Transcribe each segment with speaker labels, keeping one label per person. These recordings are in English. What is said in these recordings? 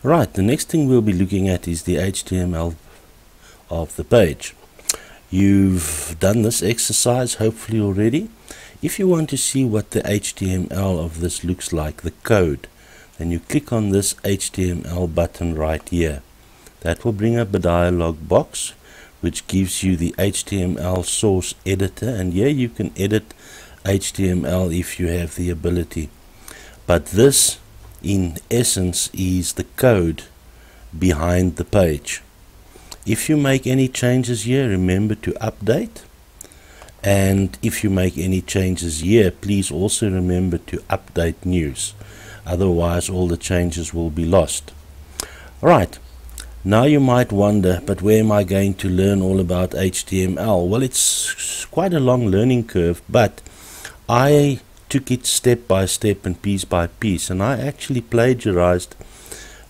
Speaker 1: Right, the next thing we'll be looking at is the HTML of the page. You've done this exercise hopefully already. If you want to see what the HTML of this looks like, the code, then you click on this HTML button right here. That will bring up a dialog box which gives you the HTML source editor, and here you can edit HTML if you have the ability. But this in essence is the code behind the page. If you make any changes here, remember to update, and if you make any changes here, please also remember to update news, otherwise all the changes will be lost. Alright, now you might wonder, but where am I going to learn all about HTML? Well, it's quite a long learning curve, but I took it step by step and piece by piece, and I actually plagiarized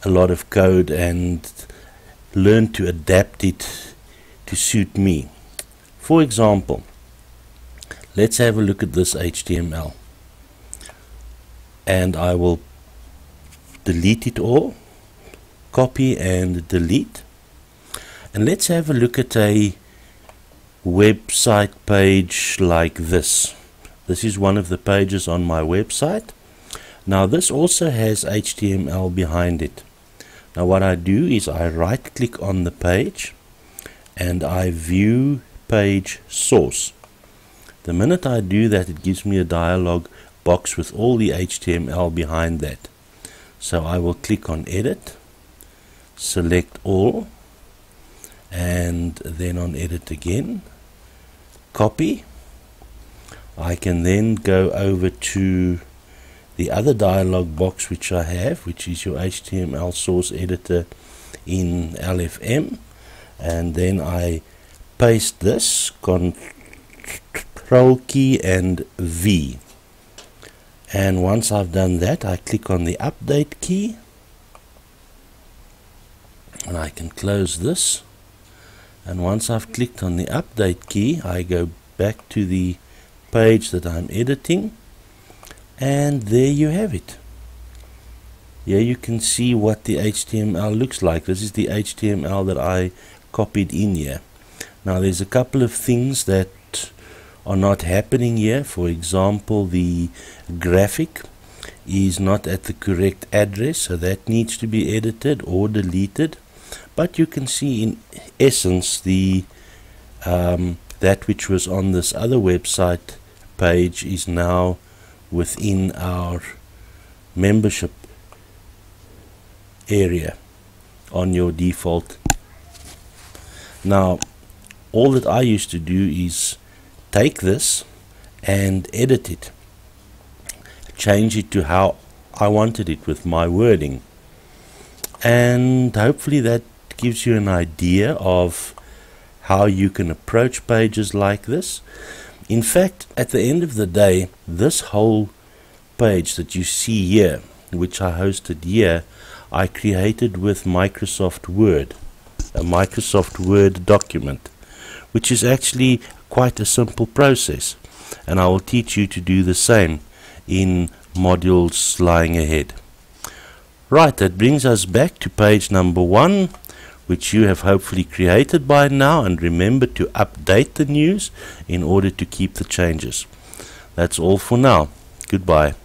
Speaker 1: a lot of code and learned to adapt it to suit me. For example, let's have a look at this HTML, and I will delete it all, copy and delete, and let's have a look at a website page like this. This is one of the pages on my website. Now this also has HTML behind it. Now what I do is I right click on the page and I view page source. The minute I do that, it gives me a dialog box with all the HTML behind that. So I will click on edit, select all, and then on edit again, copy. I can then go over to the other dialog box which I have, which is your HTML source editor in LFM, and then I paste this, Control key and V, and once I've done that, I click on the update key and I can close this, and once I've clicked on the update key, I go back to the page that I'm editing, and there you have it. Here you can see what the HTML looks like. This is the HTML that I copied in here. Now there's a couple of things that are not happening here. For example, the graphic is not at the correct address, so that needs to be edited or deleted. But you can see in essence the that which was on this other website page is now within our membership area on your default. Now all that I used to do is take this and edit it, change it to how I wanted it with my wording, and hopefully that gives you an idea of how you can approach pages like this. In fact, at the end of the day, this whole page that you see here, which I hosted here, I created with Microsoft Word, a Microsoft Word document, which is actually quite a simple process, and I will teach you to do the same in modules lying ahead. Right, that brings us back to page number 1, which you have hopefully created by now, and remember to update the news in order to keep the changes. That's all for now. Goodbye.